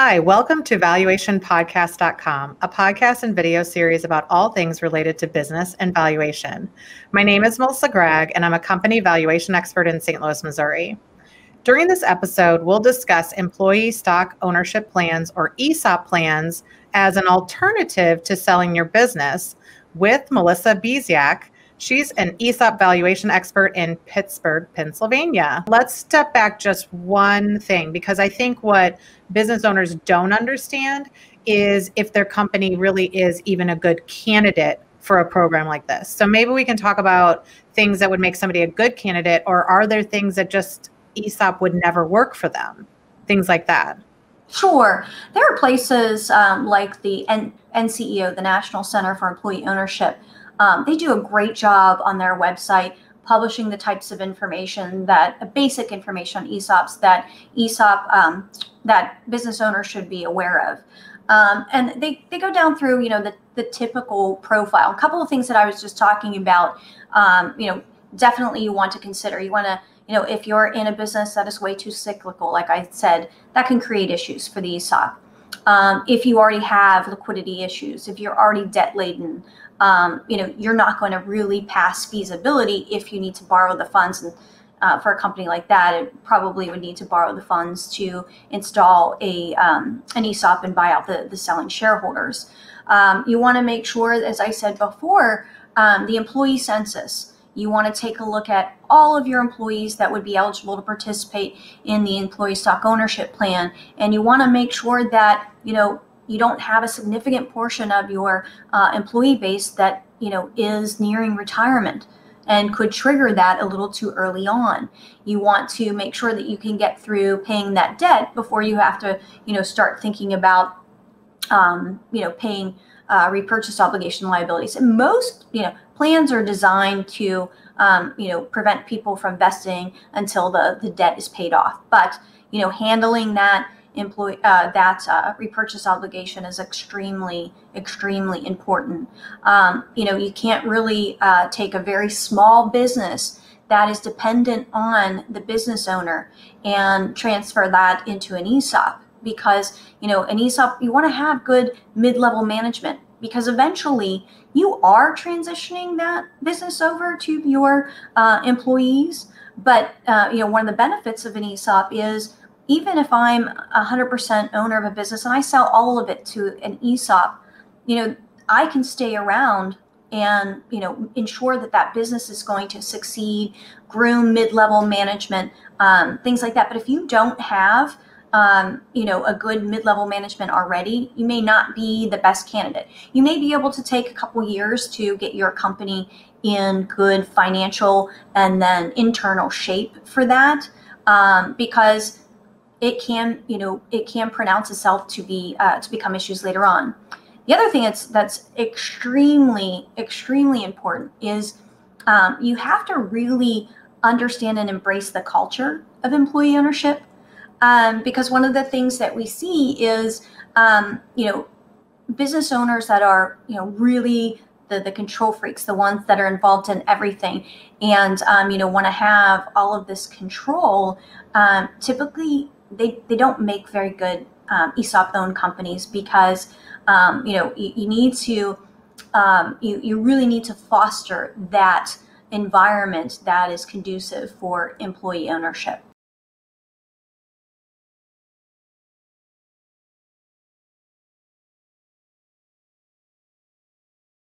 Hi, welcome to valuationpodcast.com, a podcast and video series about all things related to business and valuation. My name is Melissa Gragg, and I'm a company valuation expert in St. Louis, Missouri. During this episode, we'll discuss employee stock ownership plans or ESOP plans as an alternative to selling your business with Melissa Beezhack. She's an ESOP valuation expert in Pittsburgh, Pennsylvania. Let's step back just one thing, because I think what business owners don't understand is if their company really is even a good candidate for a program like this. So maybe we can talk about things that would make somebody a good candidate, or are there things that just ESOP would never work for them? Things like that. Sure. There are places like the NCEO, the National Center for Employee Ownership. They do a great job on their website publishing the types of information basic information on ESOPs that that business owners should be aware of. And they go down through, the typical profile. A couple of things that I was just talking about, definitely you want to consider. You want to, if you're in a business that is way too cyclical, like I said, that can create issues for the ESOP. If you already have liquidity issues, if you're already debt laden, you're not going to really pass feasibility if you need to borrow the funds. And for a company like that, it probably would need to borrow the funds to install an ESOP and buy out the selling shareholders. You want to make sure, as I said before, the employee census. You want to take a look at all of your employees that would be eligible to participate in the employee stock ownership plan. And you want to make sure that, you don't have a significant portion of your employee base that, is nearing retirement and could trigger that a little too early on. You want to make sure that you can get through paying that debt before you have to, start thinking about, paying repurchase obligation liabilities. And most, plans are designed to, prevent people from vesting until the debt is paid off. But, handling that repurchase obligation is extremely important. You can't really take a very small business that is dependent on the business owner and transfer that into an ESOP, because an ESOP, you want to have good mid-level management, because eventually you are transitioning that business over to your employees. But one of the benefits of an ESOP is, even if I'm 100% owner of a business and I sell all of it to an ESOP, I can stay around and, ensure that business is going to succeed, groom mid-level management, things like that. But if you don't have, a good mid-level management already, you may not be the best candidate. You may be able to take a couple years to get your company in good financial and then internal shape for that, because it can pronounce itself to become issues later on. The other thing that's extremely important is you have to really understand and embrace the culture of employee ownership, because one of the things that we see is business owners that are really the control freaks, the ones that are involved in everything, and want to have all of this control. Typically, they don't make very good ESOP-owned companies, because you need to you really need to foster that environment that is conducive for employee ownership.